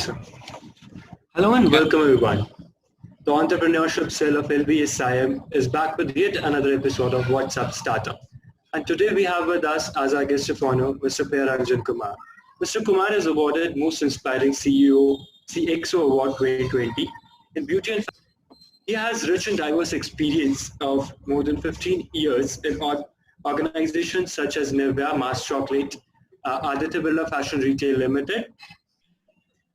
sir. Hello and welcome everyone. The entrepreneurship cell of LBS SIAM is back with yet another episode of What's Up Startup. And today we have with us as our guest of honor, Mr. Peyaranjan Kumar. Mr. Kumar is awarded Most Inspiring CEO CXO Award 2020 in Beauty and Fashion. He has rich and diverse experience of more than 15 years in organizations such as Nivea, Mars Chocolate, Aditya Birla Fashion Retail Limited,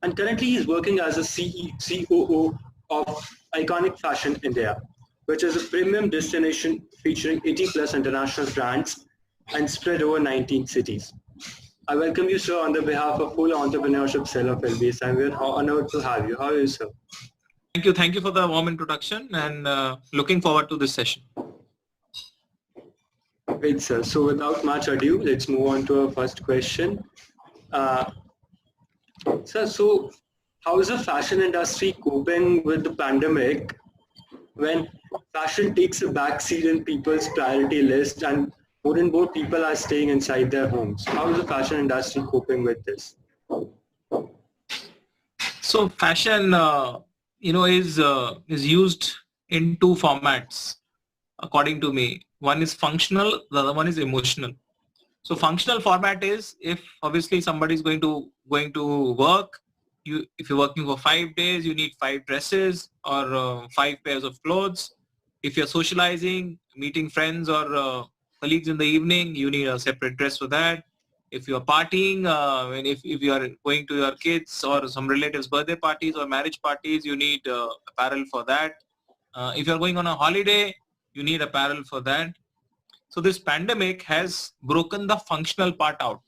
and currently he's working as a COO of Iconic Fashion India, which is a premium destination featuring 80 plus international brands and spread over 19 cities. I welcome you, sir, on the behalf of full entrepreneurship cell of LBS. I'm very honored to have you. How are you, sir? Thank you for the warm introduction and looking forward to this session. Great, sir. So without much ado, let's move on to our first question. Sir, so how is the fashion industry coping with the pandemic when fashion takes a backseat in people's priority list and more people are staying inside their homes? How is the fashion industry coping with this? So fashion, is used in two formats, according to me. One is functional, the other one is emotional. So functional format is if obviously somebody is going to work, if you're working for 5 days, you need 5 dresses or 5 pairs of clothes. If you're socializing, meeting friends or colleagues in the evening, you need a separate dress for that. If you're partying, and if you are going to your kids or some relatives' birthday parties or marriage parties, you need apparel for that. If you're going on a holiday, you need apparel for that. So this pandemic has broken the functional part out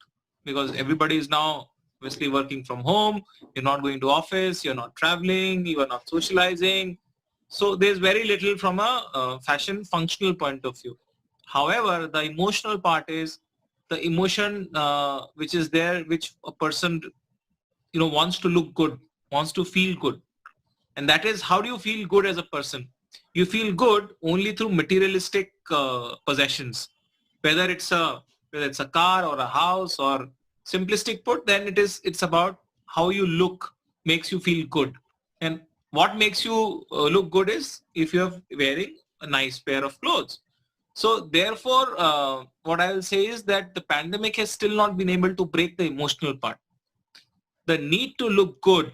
because everybody is now obviously working from home. You're not going to office, you're not traveling, you are not socializing. So there's very little from a fashion functional point of view. However, the emotional part is the emotion which is there, which a person wants to look good, wants to feel good. And that is, how do you feel good as a person? You feel good only through materialistic possessions, whether it's a car or a house or simplistic put, then it's about how you look makes you feel good. And what makes you look good is if you're wearing a nice pair of clothes. So therefore, what I will say is that the pandemic has still not been able to break the emotional part. The need to look good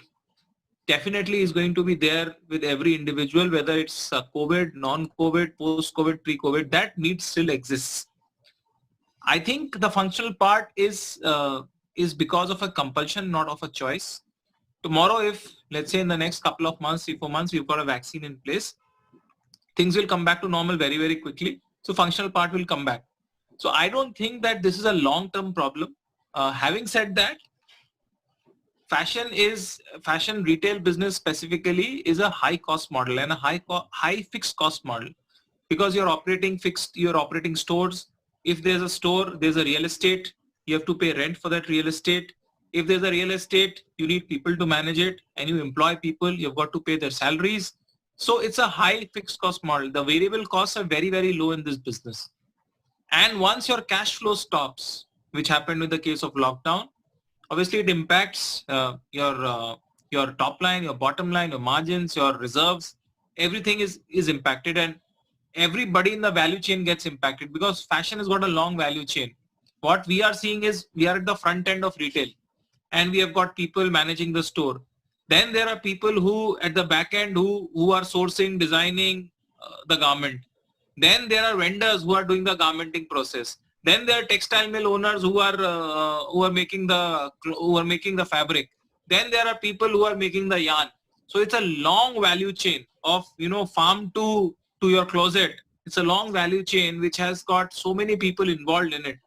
definitely is going to be there with every individual, whether it's COVID, non-COVID, post-COVID, pre-COVID, that need still exists. I think the functional part is because of a compulsion, not of a choice. Tomorrow, if let's say in the next couple of months, 3-4 months, we've got a vaccine in place, things will come back to normal very, very quickly. So functional part will come back. So I don't think that this is a long-term problem. Having said that, fashion retail business specifically is a high cost model and a high fixed cost model because you're operating stores. If there's a store, there's a real estate, you have to pay rent for that real estate. If there's a real estate, you need people to manage it and you employ people, you've got to pay their salaries. So it's a high fixed cost model. The variable costs are very, very low in this business. And once your cash flow stops, which happened with the case of lockdown, obviously it impacts your top line, your bottom line, your margins, your reserves. Everything is impacted and everybody in the value chain gets impacted because fashion has got a long value chain. What we are seeing is we are at the front end of retail and we have got people managing the store. Then there are people who at the back end who are sourcing, designing the garment. Then there are vendors who are doing the garmenting process. Then there are textile mill owners who are making the fabric. Then there are people who are making the yarn. So it's a long value chain of farm to your closet. It's a long value chain which has got so many people involved in it.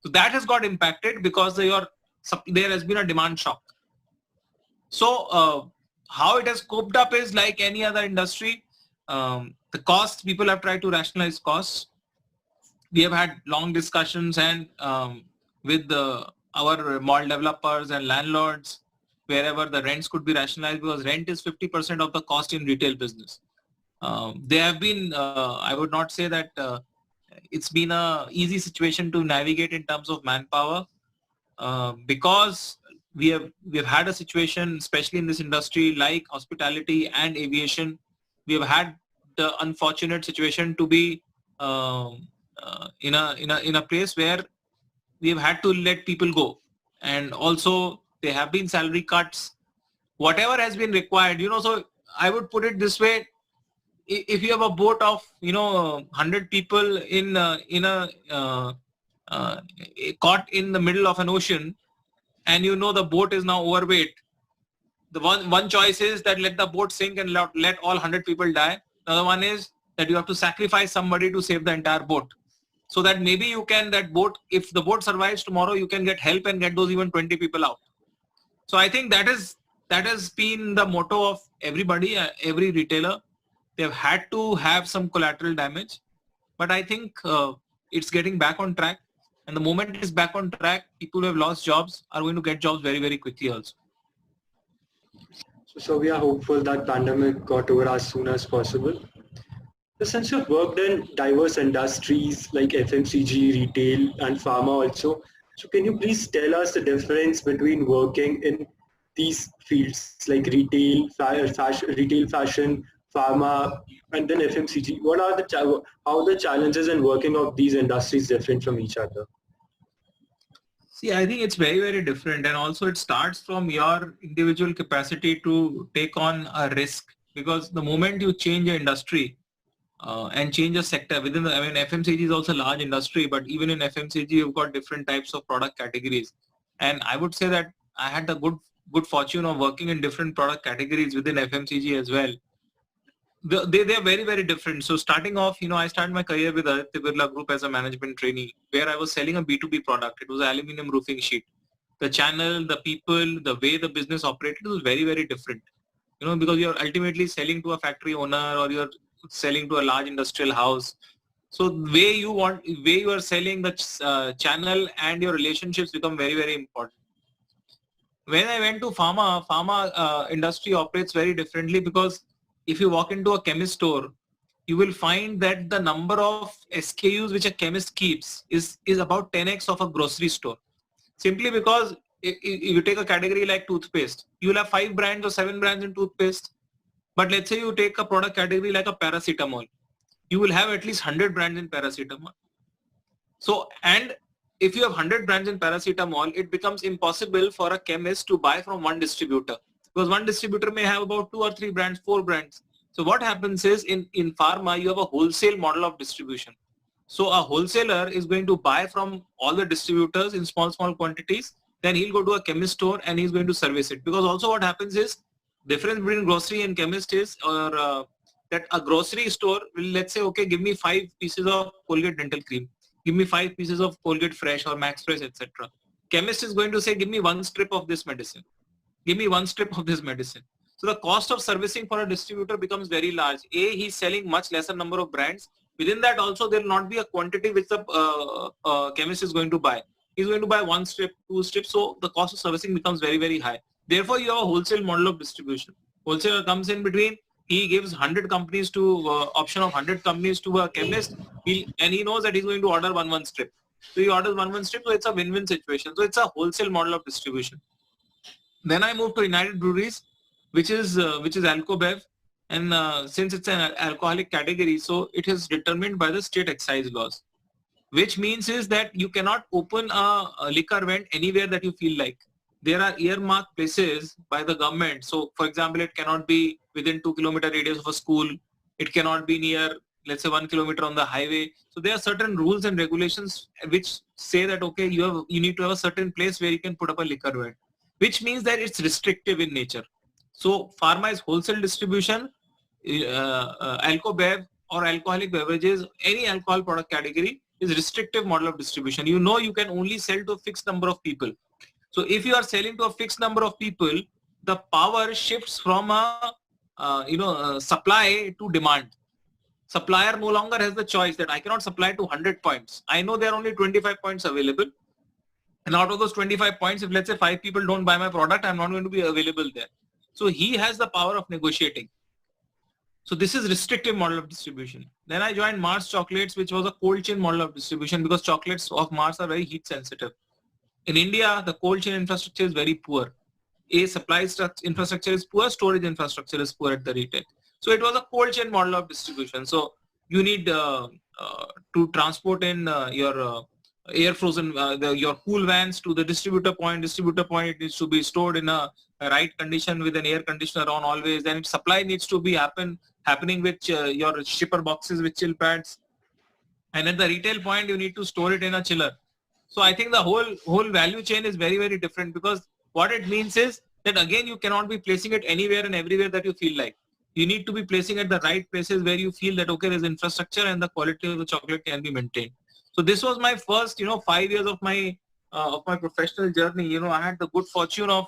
So that has got impacted because there has been a demand shock. So how it has coped up is like any other industry. The cost, people have tried to rationalize costs. We have had long discussions and with our mall developers and landlords, wherever the rents could be rationalized because rent is 50% of the cost in retail business. They have been, I would not say that it's been a easy situation to navigate in terms of manpower because we have had a situation, especially in this industry like hospitality and aviation. We have had the unfortunate situation to be in a place where we have had to let people go, and also there have been salary cuts, whatever has been required. So I would put it this way: if you have a boat of 100 people in caught in the middle of an ocean, and the boat is now overweight, the one choice is that let the boat sink and let all 100 people die. Another one is that you have to sacrifice somebody to save the entire boat, so that maybe you can, that boat, if the boat survives tomorrow, you can get help and get those even 20 people out. So I think that has been the motto of everybody, every retailer. They've had to have some collateral damage, but I think it's getting back on track. And the moment it is back on track, people who have lost jobs are going to get jobs very, very quickly also. So we are hopeful that pandemic got over as soon as possible. So since you've worked in diverse industries like FMCG, retail, and pharma also, so can you please tell us the difference between working in these fields like retail, fashion, pharma, and then FMCG? What are how the challenges in working of these industries different from each other? See, I think it's very, very different, and also it starts from your individual capacity to take on a risk, because the moment you change your industry and change a sector within FMCG is also a large industry, but even in FMCG you've got different types of product categories, and I would say that I had the good fortune of working in different product categories within FMCG as well. They are very, very different. So starting off, I started my career with Aditya Birla Group as a management trainee, where I was selling a B2B product. It was an aluminum roofing sheet. The channel, the people, the way the business operated was very, very different. Because you're ultimately selling to a factory owner or you're selling to a large industrial house. So the way you are selling, the channel and your relationships become very, very important. When I went to pharma industry operates very differently, because if you walk into a chemist store, you will find that the number of SKUs which a chemist keeps is about 10x of a grocery store. Simply because if you take a category like toothpaste, you will have 5 brands or 7 brands in toothpaste. But let's say you take a product category like a paracetamol, you will have at least 100 brands in paracetamol. So, and if you have 100 brands in paracetamol, it becomes impossible for a chemist to buy from one distributor, because one distributor may have about 2 or 3 brands, 4 brands. So what happens is in pharma, you have a wholesale model of distribution. So a wholesaler is going to buy from all the distributors in small quantities. Then he'll go to a chemist store and he's going to service it. Because also what happens is, difference between grocery and chemist is that a grocery store will, let's say, okay, give me 5 pieces of Colgate dental cream. Give me 5 pieces of Colgate Fresh or Max Fresh, etc. Chemist is going to say, give me 1 strip of this medicine. Give me 1 strip of this medicine. So the cost of servicing for a distributor becomes very large. He's selling much lesser number of brands. Within that also, there will not be a quantity which the chemist is going to buy. He's going to buy 1 strip, 2 strips. So the cost of servicing becomes very, very high. Therefore, you have a wholesale model of distribution. Wholesaler comes in between. He gives 100 companies to option of 100 companies to a chemist, and he knows that he's going to order 1 strip. So he orders 1 strip. So it's a win-win situation. So it's a wholesale model of distribution. Then I moved to United Breweries, which is Alcobev, and since it's an alcoholic category, so it is determined by the state excise laws, which means is that you cannot open a liquor vent anywhere that you feel like. There are earmarked places by the government. So for example, it cannot be within 2 kilometer radius of a school. It cannot be near, let's say, 1 kilometer on the highway. So there are certain rules and regulations which say that, okay, you need to have a certain place where you can put up a liquor vent, which means that it's restrictive in nature. So pharma is wholesale distribution, Alcobev or alcoholic beverages, any alcohol product category is restrictive model of distribution. You can only sell to a fixed number of people. So if you are selling to a fixed number of people, the power shifts from a supply to demand. Supplier no longer has the choice that I cannot supply to 100 points. I know there are only 25 points available. And out of those 25 points, if let's say 5 people don't buy my product, I'm not going to be available there. So he has the power of negotiating. So this is restrictive model of distribution. Then I joined Mars Chocolates, which was a cold chain model of distribution, because chocolates of Mars are very heat sensitive. in India, the cold chain infrastructure is very poor. Supply infrastructure is poor, storage infrastructure is poor at the retail. So it was a cold chain model of distribution. So you need to transport in your air frozen, your cool vans to the distributor point. Distributor point, it needs to be stored in a right condition with an air conditioner on always. Then supply needs to be happening with your shipper boxes with chill pads. And at the retail point, you need to store it in a chiller. So I think the whole value chain is very, very different, because what it means is that again, you cannot be placing it anywhere and everywhere that you feel like. You need to be placing at the right places where you feel that, okay, there's infrastructure and the quality of the chocolate can be maintained. So this was my first, 5 years of my professional journey. I had the good fortune of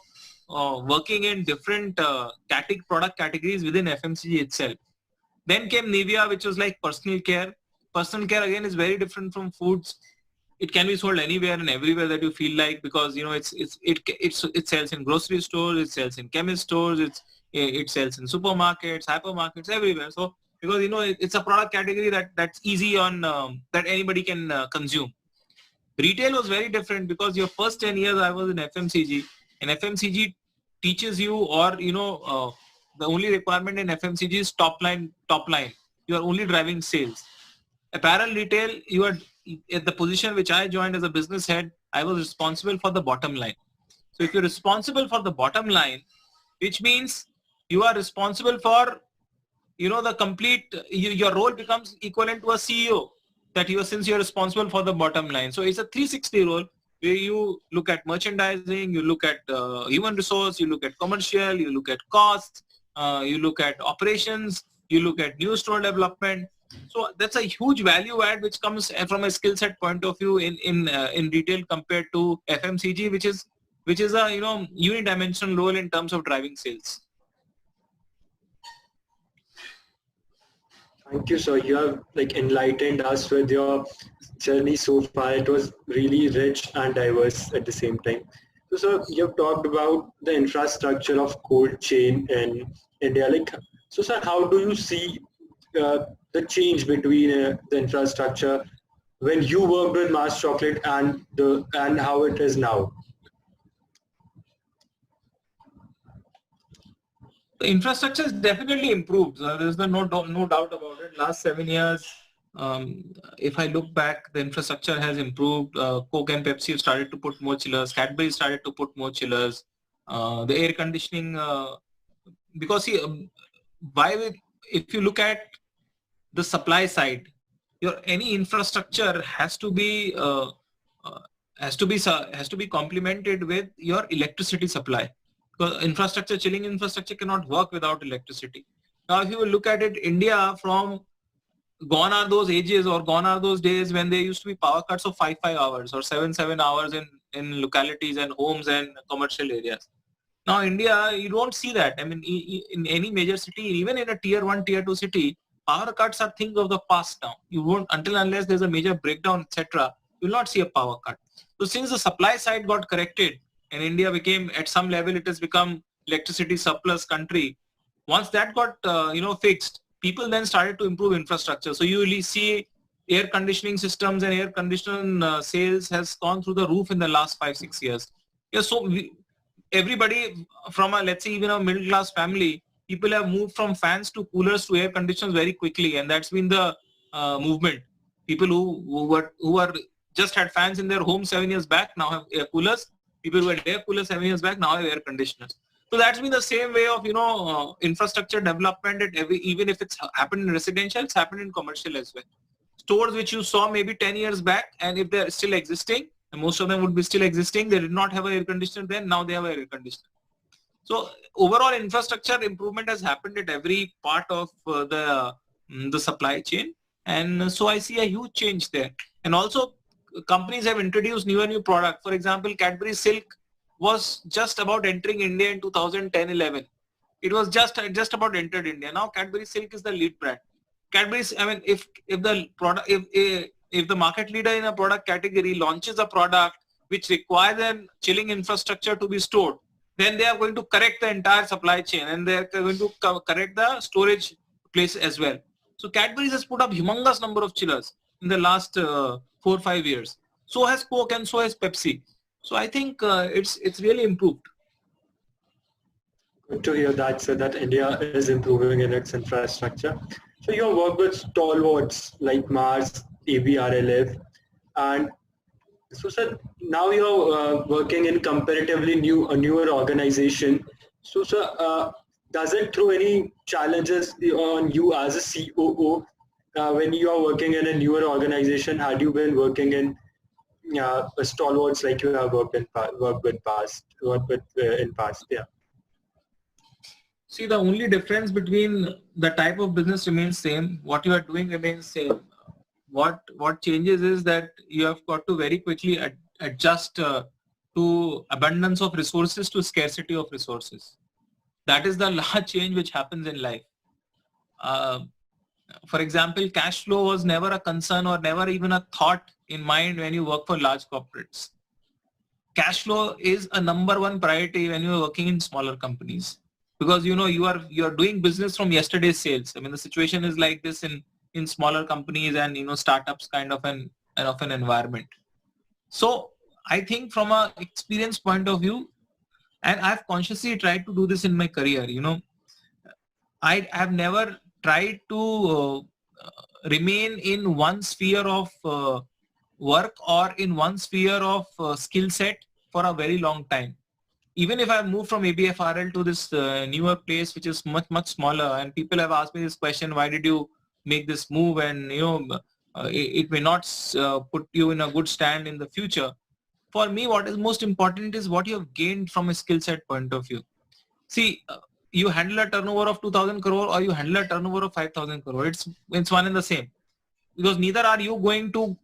working in different product categories within FMCG itself. Then came Nivea, which was like personal care. Personal care again is very different from foods. It can be sold anywhere and everywhere that you feel like, because it sells in grocery stores, it sells in chemist stores, it sells in supermarkets, hypermarkets, everywhere. So because it's a product category that's easy on that anybody can consume. Retail was very different, because your first 10 years I was in FMCG, and FMCG teaches you, or the only requirement in FMCG is top line. You are only driving sales. Apparel retail, you are at the position which I joined as a business head, I was responsible for the bottom line. So if you're responsible for the bottom line, which means you are responsible for, the complete, your role becomes equivalent to a CEO, that since you're responsible for the bottom line. So it's a 360 role, where you look at merchandising, you look at human resource, you look at commercial, you look at costs, you look at operations, you look at new store development. So that's a huge value add which comes from a skill set point of view in retail compared to FMCG, which is a unidimensional role in terms of driving sales. Thank you, sir. You have enlightened us with your journey so far. It was really rich and diverse at the same time. So, sir, you've talked about the infrastructure of cold chain in India. So, sir, how do you see the change between the infrastructure when you worked with Mars Chocolate and how it is now? The infrastructure is definitely improved. There's no doubt about it. Last 7 years, if I look back, the infrastructure has improved. Coke and Pepsi have started to put more chillers. Cadbury started to put more chillers. The air conditioning, because if you look at the supply side, any infrastructure has to be complemented with your electricity supply. Because chilling infrastructure cannot work without electricity. Now, if you will look at it, India, gone are those ages, or gone are those days when there used to be power cuts of 5 hours or 7 hours in localities and homes and commercial areas. Now, India, you don't see that. I mean, in any major city, even in a tier 1, tier 2 city, power cuts are things of the past now. You won't, unless there's a major breakdown, etc., you will not see a power cut. So since the supply side got corrected, and India became, at some level, it has become electricity surplus country. Once that got fixed, people then started to improve infrastructure. So you really see air conditioning systems and air conditioning sales has gone through the roof in the last 5-6 years. Yeah, so everybody from let's say even a middle class family, people have moved from fans to coolers to air conditioners very quickly, and that's been the movement. People who were just had fans in their home 7 years back now have air coolers. People who had air coolers 7 years back now have air conditioners. So that's been the same way of infrastructure development. Even if it's happened in residential, it's happened in commercial as well. Stores which you saw maybe 10 years back, and if they're still existing, and most of them would be still existing, they did not have an air conditioner then. Now they have an air conditioner. So overall infrastructure improvement has happened at every part of the supply chain, and so I see a huge change there. And also, companies have introduced new products. For example, Cadbury Silk was just about entering India in 2010-11. It was just about entered India. Now Cadbury Silk is the lead brand. Cadbury's, I mean, if the market leader in a product category launches a product which requires a chilling infrastructure to be stored, then they are going to correct the entire supply chain, and they are going to correct the storage place as well. So Cadbury has put up humongous number of chillers in the last 4 or 5 years. So has Coke and so has Pepsi. So I think it's really improved. Good to hear that, so that India is improving in its infrastructure. So you work with stalwarts like Mars, ABRLF, and so sir, now you're working in comparatively a newer organization. So sir, does it throw any challenges on you as a COO when you are working in a newer organization? Had you been working in stalwarts like you have worked with in past? Yeah. See, the only difference between the type of business remains same. What you are doing remains same. What changes is that you have got to very quickly adjust to abundance of resources to scarcity of resources. That is the large change which happens in life. For example, cash flow was never a concern or never even a thought in mind when you work for large corporates. Cash flow is a number one priority when you are working in smaller companies, because you are doing business from yesterday's sales. I mean, the situation is like this in smaller companies and startups kind of an environment. So I think from a experience point of view, and I've consciously tried to do this in my career, I have never tried to remain in one sphere of work or in one sphere of skill set for a very long time. Even if I move from ABFRL to this newer place, which is much, much smaller, and people have asked me this question, why did you make this move? And, it may not put you in a good stand in the future. For me, what is most important is what you have gained from a skill set point of view. See, you handle a turnover of 2,000 crore or you handle a turnover of 5,000 crore. It's one and the same, because neither are you going to,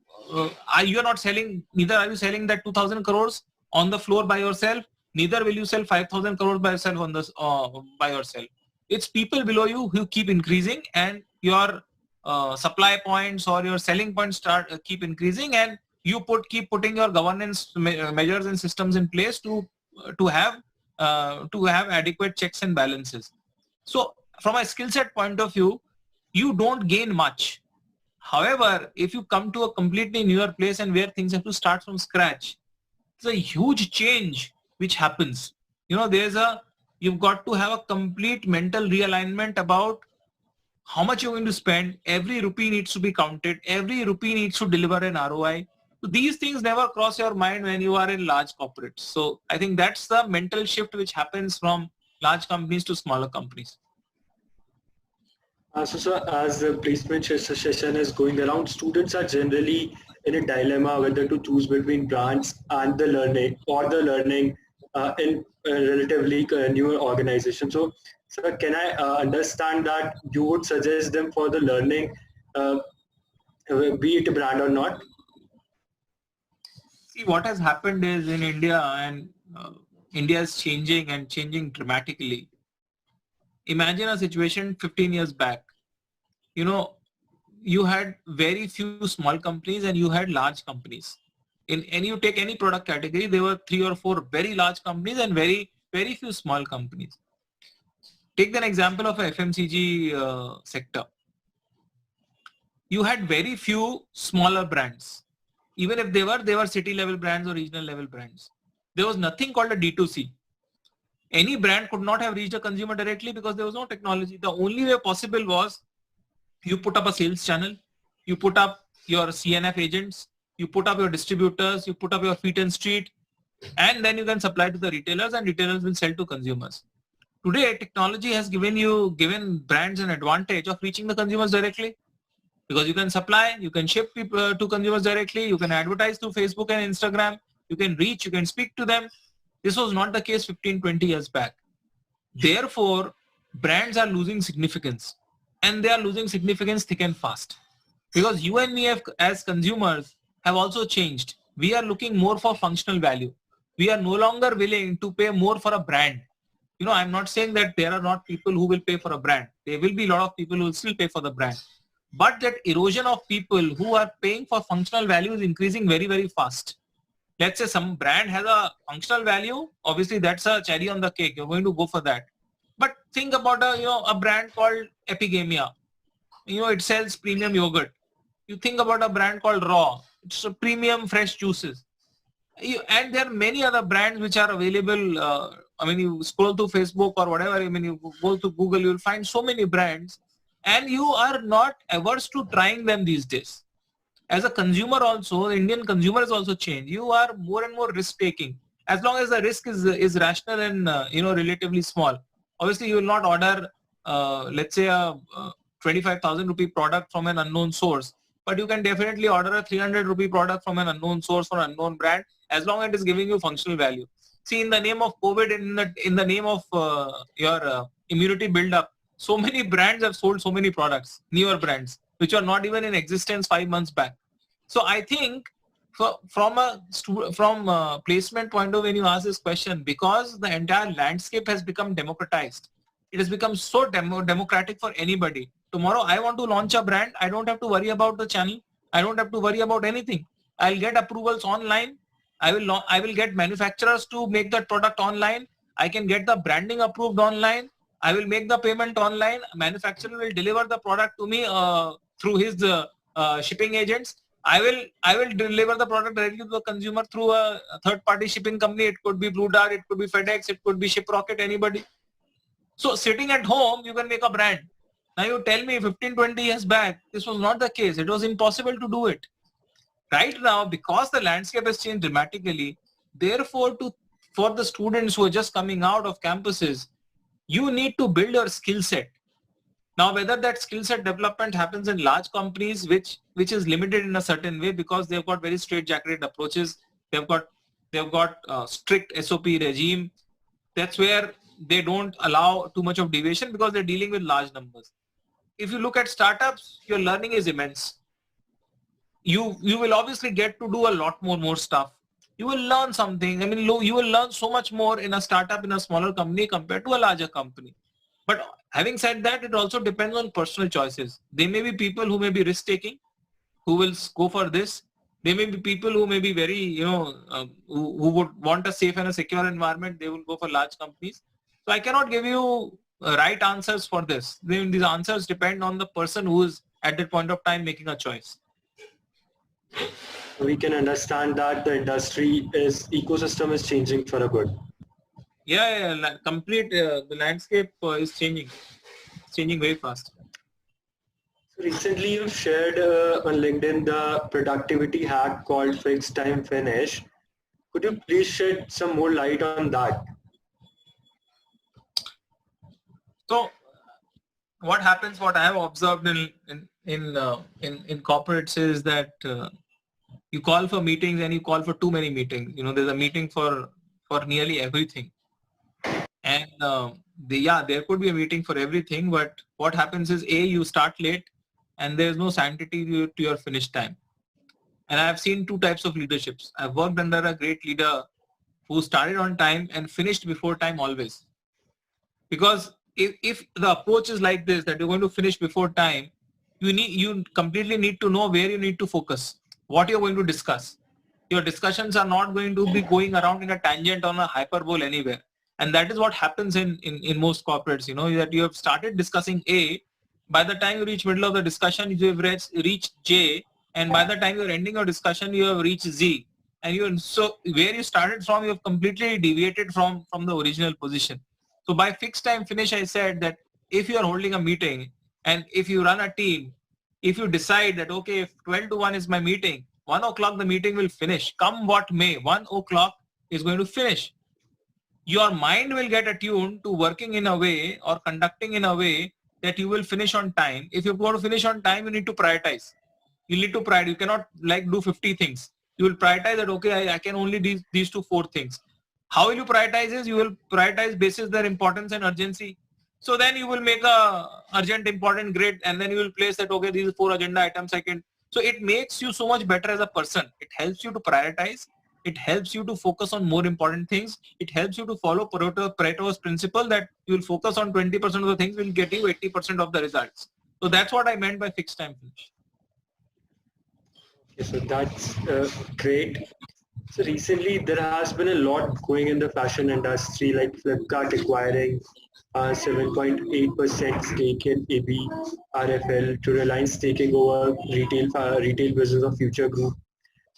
neither are you selling that 2,000 crores on the floor by yourself, neither will you sell 5,000 crores by yourself by yourself. It's people below you who keep increasing, and your supply points or your selling points keep increasing, and you keep putting your governance measures and systems in place to have adequate checks and balances. So from a skill set point of view, you don't gain much. However, if you come to a completely newer place and where things have to start from scratch, it's a huge change which happens. You've got to have a complete mental realignment about how much you're going to spend. Every rupee needs to be counted. Every rupee needs to deliver an ROI. So these things never cross your mind when you are in large corporates. So I think that's the mental shift which happens from large companies to smaller companies. So sir, as the placement session is going around, students are generally in a dilemma whether to choose between branch and the learning in a relatively newer organization. So sir, can I understand that you would suggest them for the learning, be it a brand or not? See, what has happened is in India, and India is changing and changing dramatically. Imagine a situation 15 years back. You had very few small companies and you had large companies. And you take any product category, there were 3 or 4 very large companies and very, very few small companies. Take an example of a FMCG sector. You had very few smaller brands. Even if they were city level brands or regional level brands. There was nothing called a D2C. Any brand could not have reached a consumer directly because there was no technology. The only way possible was you put up a sales channel, you put up your CNF agents, you put up your distributors, you put up your feet and street, and then you can supply to the retailers, and retailers will sell to consumers. Today, technology has given brands an advantage of reaching the consumers directly, because you can supply, you can ship people to consumers directly, you can advertise through Facebook and Instagram, you can reach, you can speak to them. This was not the case 15, 20 years back. Therefore, brands are losing significance, and they are losing significance thick and fast, because you and me as consumers have also changed. We are looking more for functional value. We are no longer willing to pay more for a brand. I'm not saying that there are not people who will pay for a brand. There will be a lot of people who will still pay for the brand. But that erosion of people who are paying for functional value is increasing very, very fast. Let's say some brand has a functional value. Obviously, that's a cherry on the cake. You're going to go for that. But think about a brand called Epigamia. It sells premium yogurt. You think about a brand called Raw. It's a premium fresh juices. And there are many other brands which are available. I mean, you scroll through Facebook or whatever. I mean, you go to Google, you'll find so many brands, and you are not averse to trying them these days. As a consumer also, the Indian consumer has also changed. You are more and more risk taking, as long as the risk is rational and relatively small. Obviously, you will not order, let's say, a 25,000 rupee product from an unknown source, but you can definitely order a 300 rupee product from an unknown source or unknown brand, as long as it is giving you functional value. See, in the name of COVID, in the name of your immunity build-up, so many brands have sold so many products, newer brands, which are not even in existence 5 months back. So I think from a placement point of view, when you ask this question, because the entire landscape has become democratized, it has become so democratic for anybody. Tomorrow I want to launch a brand, I don't have to worry about the channel. I don't have to worry about anything. I'll get approvals online. I will get manufacturers to make that product online. I can get the branding approved online. I will make the payment online. Manufacturer will deliver the product to me through his shipping agents. I will deliver the product directly to the consumer through a third-party shipping company. It could be Blue Dart, it could be FedEx, it could be Shiprocket, anybody. So sitting at home, you can make a brand. Now you tell me 15, 20 years back, this was not the case. It was impossible to do it. Right now, because the landscape has changed dramatically, therefore for the students who are just coming out of campuses, you need to build your skill set. Now, whether that skill set development happens in large companies, which is limited in a certain way because they've got very straightjacketed approaches, they've got strict SOP regime. That's where they don't allow too much of deviation because they're dealing with large numbers. If you look at startups, your learning is immense. You will obviously get to do a lot more stuff. You will learn something. I mean, you will learn so much more in a startup, in a smaller company compared to a larger company. But having said that, it also depends on personal choices. There may be people who may be risk-taking, who will go for this. There may be people who may be very, who would want a safe and a secure environment. They will go for large companies. So I cannot give you right answers for this. These answers depend on the person who is at that point of time making a choice. We can understand that the ecosystem is changing for a good. Yeah, the landscape is changing. It's changing very fast. Recently, you've shared on LinkedIn the productivity hack called Fixed Time Finish. Could you please shed some more light on that? So, what happens? What I have observed in corporates is that you call for meetings and you call for too many meetings. There's a meeting for nearly everything, and there could be a meeting for everything. But what happens is you start late, and there's no sanctity to your finish time. And I've seen two types of leaderships. I've worked under a great leader who started on time and finished before time always. Because if the approach is like this, that you're going to finish before time, you completely need to know where you need to focus, what you're going to discuss. Your discussions are not going to be going around in a tangent on a hyperbole anywhere. And that is what happens in most corporates, that you have started discussing A, by the time you reach middle of the discussion, you have reached J, and by the time you're ending your discussion, you have reached Z. And so where you started from, you have completely deviated from the original position. So by fixed time finish, I said that if you are holding a meeting and if you run a team, if you decide that, okay, if 12 to 1 is my meeting, 1 o'clock the meeting will finish. Come what may, 1 o'clock is going to finish. Your mind will get attuned to working in a way or conducting in a way that you will finish on time. If you want to finish on time, you need to prioritize. You need to prioritize. You cannot do 50 things. You will prioritize that, okay, I can only do these 4 things. How will you prioritize this? You will prioritize basis their importance and urgency. So then you will make a urgent, important, grid, and then you will place that, okay, these 4 agenda items I can. So it makes you so much better as a person. It helps you to prioritize. It helps you to focus on more important things. It helps you to follow Pareto's principle that you will focus on 20% of the things will get you 80% of the results. So that's what I meant by fixed time finish. Okay, so that's great. So recently there has been a lot going in the fashion industry, like Flipkart acquiring 7.8% stake in ABRFL, to Reliance taking over retail business of Future Group.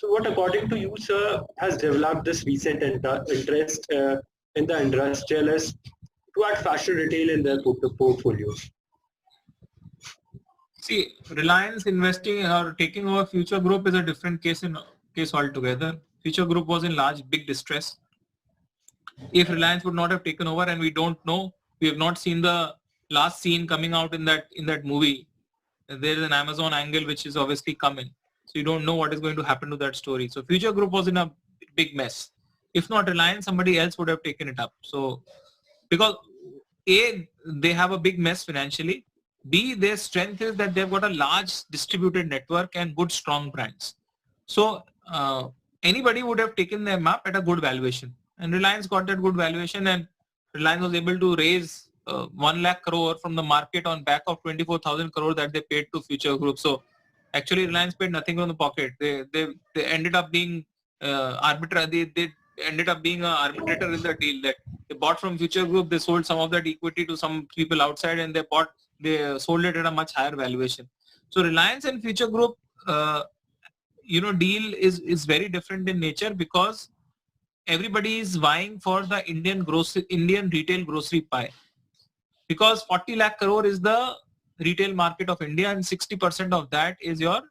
So what, according to you, sir, has developed this recent interest in the industrialists to add fashion retail in their portfolios? See, Reliance investing or taking over Future Group is a different case altogether. Future Group was in big distress. If Reliance would not have taken over, and we don't know, we have not seen the last scene coming out in that movie. There is an Amazon angle which is obviously coming. So you don't know what is going to happen to that story. So Future Group was in a big mess. If not Reliance, somebody else would have taken it up. So because A, they have a big mess financially. B, their strength is that they've got a large distributed network and good strong brands. So anybody would have taken them up at a good valuation. And Reliance got that good valuation, and Reliance was able to raise 1 lakh crore from the market on back of 24,000 crore that they paid to Future Group. So actually Reliance paid nothing from the pocket. They ended up being they ended up being an arbitrator in the deal. That they bought from Future Group, they sold some of that equity to some people outside, and they sold it at a much higher valuation. So Reliance and Future Group deal is very different in nature, because everybody is vying for the Indian retail grocery pie, because 40 lakh crore is the retail market of India, and 60% of that is your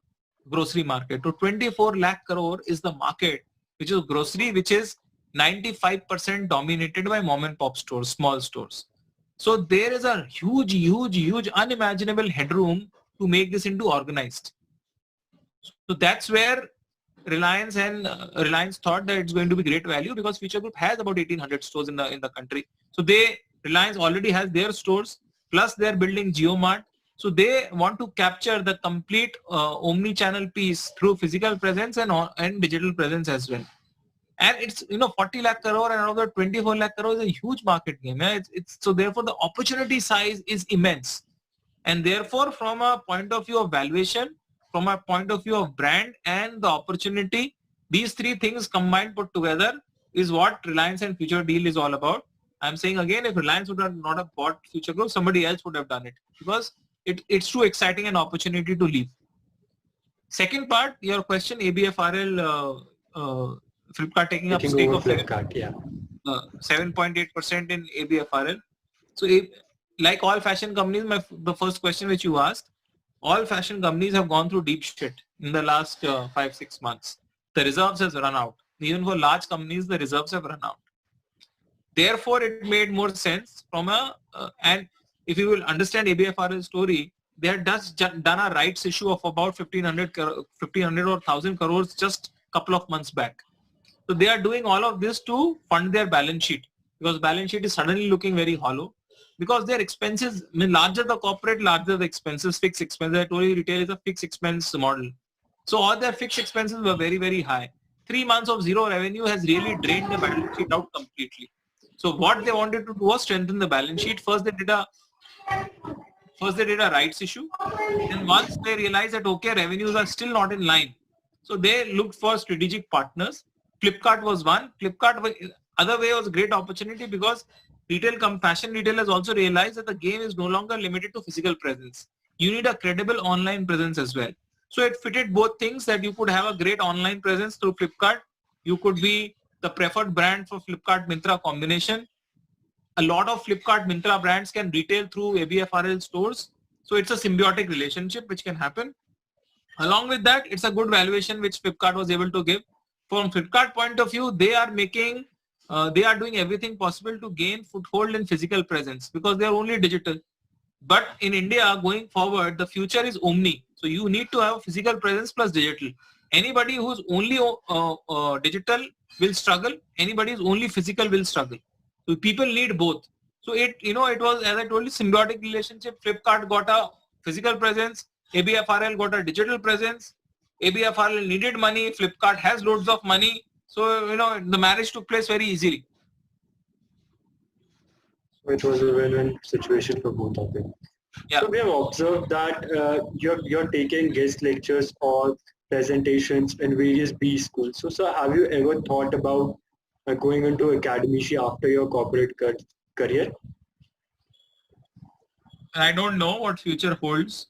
grocery market. So 24 lakh crore is the market which is grocery, which is 95% dominated by mom and pop stores, small stores. So there is a huge unimaginable headroom to make this into organized. So that's where Reliance thought that it's going to be great value, because Future Group has about 1,800 stores in the country. So Reliance already has their stores, plus they're building JioMart. So they want to capture the complete omni-channel piece through physical presence and digital presence as well. And it's 40 lakh crore and another 24 lakh crore is a huge market game. Yeah? So therefore the opportunity size is immense. And therefore from a point of view of valuation, from a point of view of brand and the opportunity, these three things combined put together is what Reliance and Future deal is all about. I'm saying again, if Reliance would not have bought Future Group, somebody else would have done it, because it's too exciting an opportunity to leave. Second part, your question, ABFRL, Flipkart taking up stake of Flipkart, yeah. 7.8% in ABFRL. So like all fashion companies, the first question which you asked, all fashion companies have gone through deep shit in the last 5-6 months. The reserves has run out. Even for large companies, the reserves have run out. Therefore, it made more sense and if you will understand ABFRL's story, they had just done a rights issue of about 1,500 or 1,000 crores just a couple of months back. So they are doing all of this to fund their balance sheet, because balance sheet is suddenly looking very hollow, because their expenses, larger the corporate, larger the expenses, fixed expenses. I told you retail is a fixed expense model. So all their fixed expenses were very, very high. 3 months of zero revenue has really drained the balance sheet out completely. So what they wanted to do was strengthen the balance sheet. First they did a rights issue. And once they realized that, okay, revenues are still not in line, so they looked for strategic partners. Flipkart was one. Other way was a great opportunity, because fashion retailers also realized that the game is no longer limited to physical presence. You need a credible online presence as well. So it fitted both things, that you could have a great online presence through Flipkart. You could be the preferred brand for Flipkart Myntra combination. A lot of Flipkart Myntra brands can retail through ABFRL stores. So it's a symbiotic relationship which can happen. Along with that, it's a good valuation which Flipkart was able to give. From Flipkart point of view, they are doing everything possible to gain foothold in physical presence, because they are only digital. But in India, going forward, the future is omni. So you need to have physical presence plus digital. Anybody who's only digital will struggle. Anybody who's only physical will struggle. So people need both. So it was, as I told you, symbiotic relationship. Flipkart got a physical presence. ABFRL got a digital presence. ABFRL needed money. Flipkart has loads of money. So, the marriage took place very easily. So it was a win-win situation for both of them. Yeah. So we have observed that you're taking guest lectures or presentations in various B schools. So, sir, have you ever thought about going into academia after your corporate career? I don't know what future holds.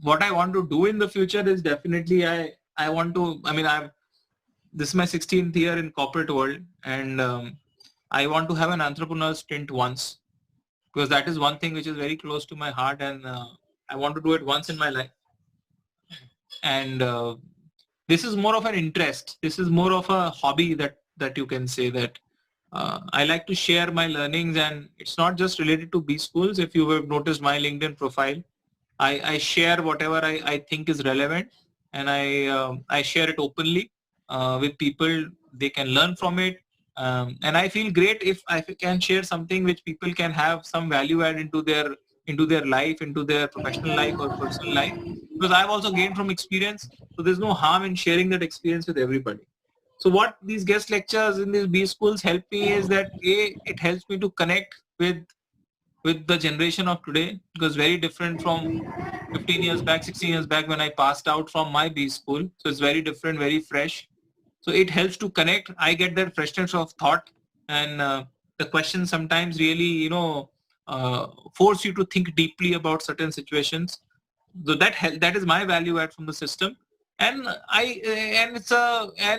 What I want to do in the future is definitely I want to. this is my 16th year in corporate world, and I want to have an entrepreneurial stint once, because that is one thing which is very close to my heart, and I want to do it once in my life. And this is more of an interest. This is more of a hobby that you can say that I like to share my learnings, and it's not just related to B schools. If you have noticed my LinkedIn profile, I share whatever I think is relevant, and I share it openly with people. They can learn from it. And I feel great if I can share something which people can have some value add into their life, into their professional life or personal life, because I've also gained from experience. So there's no harm in sharing that experience with everybody. So what these guest lectures in these B schools help me is that it helps me to connect with the generation of today, because very different from 15 years back, 16 years back when I passed out from my B school. So it's very different, very fresh. So it helps to connect. I get that freshness of thought, and the questions sometimes really, force you to think deeply about certain situations. So that is my value add from the system, and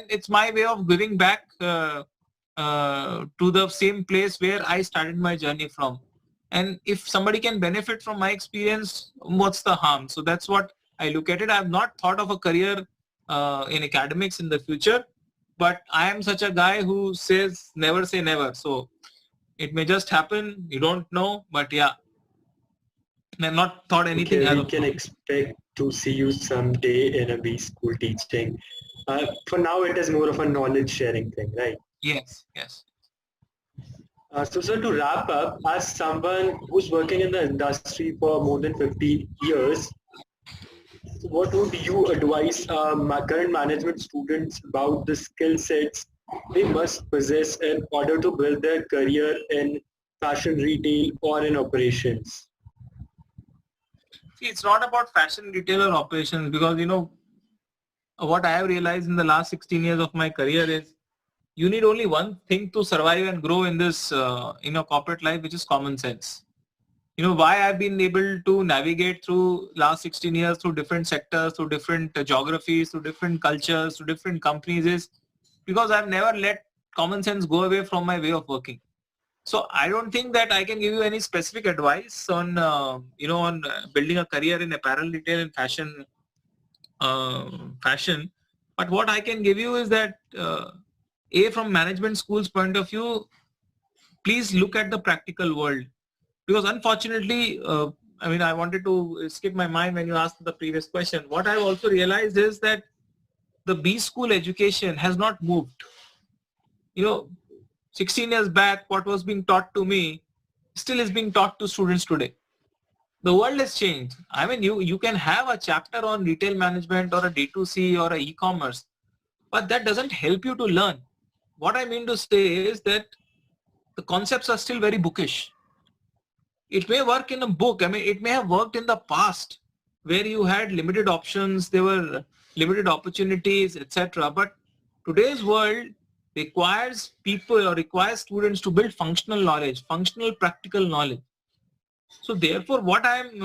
it's my way of giving back to the same place where I started my journey from. And if somebody can benefit from my experience, what's the harm? So that's what I look at it. I have not thought of a career in academics in the future, but I am such a guy who says never say never. So it may just happen. You don't know, but yeah, I've not thought anything. Okay, we can expect to see you someday in a B school teaching. For now, it is more of a knowledge sharing thing, right? Yes, yes. So, sir, to wrap up, as someone who's working in the industry for more than 50 years, what would you advise current management students about the skill sets they must possess in order to build their career in fashion retail or in operations? See, it's not about fashion retail or operations, because, what I have realized in the last 16 years of my career is you need only one thing to survive and grow in this, corporate life, which is common sense. Why I've been able to navigate through last 16 years through different sectors, through different geographies, through different cultures, through different companies is because I've never let common sense go away from my way of working. So I don't think that I can give you any specific advice on, building a career in apparel retail and fashion. But what I can give you is that, from management school's point of view, please look at the practical world. Because unfortunately, I wanted to skip my mind when you asked the previous question. What I've also realized is that the B school education has not moved. 16 years back, what was being taught to me still is being taught to students today. The world has changed. You can have a chapter on retail management or a D2C or a e-commerce, but that doesn't help you to learn. What I mean to say is that the concepts are still very bookish. It may work in a book. It may have worked in the past where you had limited options, there were limited opportunities, etc. But today's world requires people or requires students to build functional knowledge, functional practical knowledge. So therefore, what I'm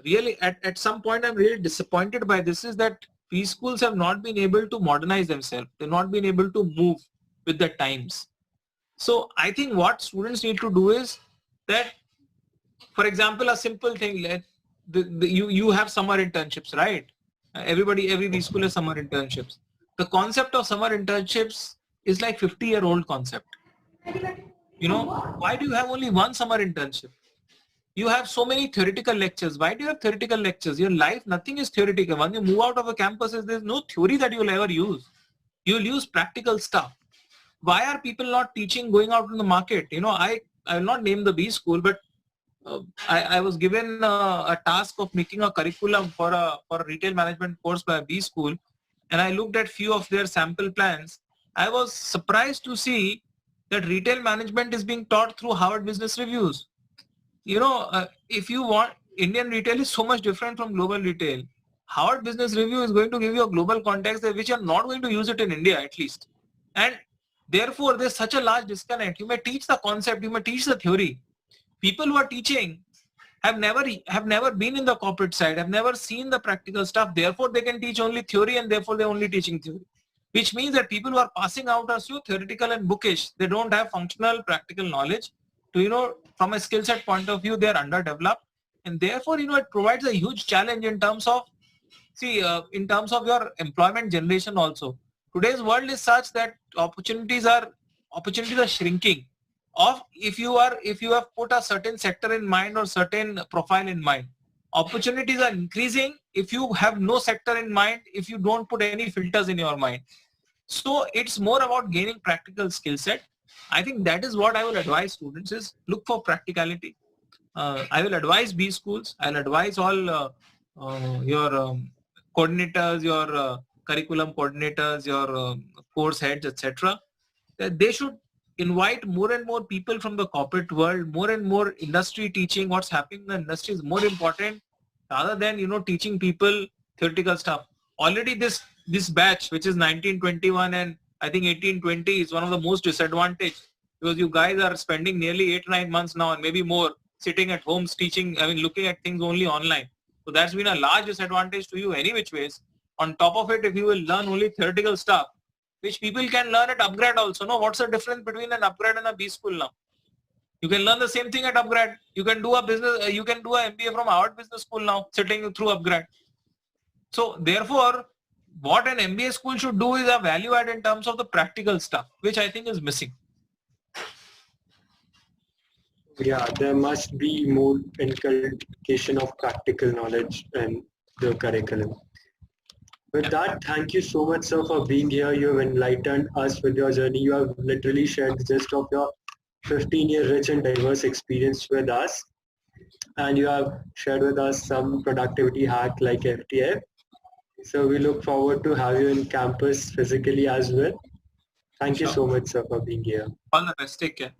really at some point I'm really disappointed by this is that preschools have not been able to modernize themselves. They've not been able to move with the times. So I think what students need to do is that, for example, a simple thing, you have summer internships, right? Every B school has summer internships. The concept of summer internships is like 50-year-old concept. Why do you have only one summer internship? You have so many theoretical lectures. Why do you have theoretical lectures? Your life, nothing is theoretical. When you move out of a campus, there's no theory that you'll ever use. You'll use practical stuff. Why are people not teaching going out in the market? I will not name the B school, but I was given a task of making a curriculum for a retail management course by a B school, and I looked at few of their sample plans. I was surprised to see that retail management is being taught through Harvard Business Reviews. If you want, Indian retail is so much different from global retail. Harvard Business Review is going to give you a global context which you're not going to use it in India at least. And therefore, there's such a large disconnect. You may teach the concept, you may teach the theory. People who are teaching have never been in the corporate side, have never seen the practical stuff. Therefore, they can teach only theory, and therefore they're only teaching theory. which means that people who are passing out are so theoretical and bookish. They don't have functional, practical knowledge. To, from a skill set point of view, they are underdeveloped. And therefore, it provides a huge challenge in terms of, in terms of your employment generation also. Today's world is such that opportunities are shrinking. If you have put a certain sector in mind or certain profile in mind, opportunities are increasing if you have no sector in mind, if you don't put any filters in your mind. So it's more about gaining practical skill set. I think that is what I will advise students is look for practicality. I will advise B schools. I'll advise all your coordinators, your curriculum coordinators, your course heads, etc. That they should invite more and more people from the corporate world, more and more industry teaching. What's happening in the industry is more important rather than teaching people theoretical stuff. Already this batch, which is 1921 and I think 1820, is one of the most disadvantaged, because you guys are spending nearly 8-9 months now and maybe more sitting at homes teaching, looking at things only online. So that's been a large disadvantage to you any which ways. On top of it, if you will learn only theoretical stuff, which people can learn at upgrade also. No, what's the difference between an upgrade and a B school now? You can learn the same thing at upgrade. You can do a business, you can do an MBA from Harvard Business School now, sitting through upgrade. So therefore, what an MBA school should do is a value add in terms of the practical stuff, which I think is missing. Yeah, there must be more inculcation of practical knowledge in the curriculum. With that, thank you so much, sir, for being here. You have enlightened us with your journey. You have literally shared the gist of your 15-year rich and diverse experience with us. And you have shared with us some productivity hack like FTF. So we look forward to have you in campus physically as well. Thank you so much, sir, for being here. All the best. Take care.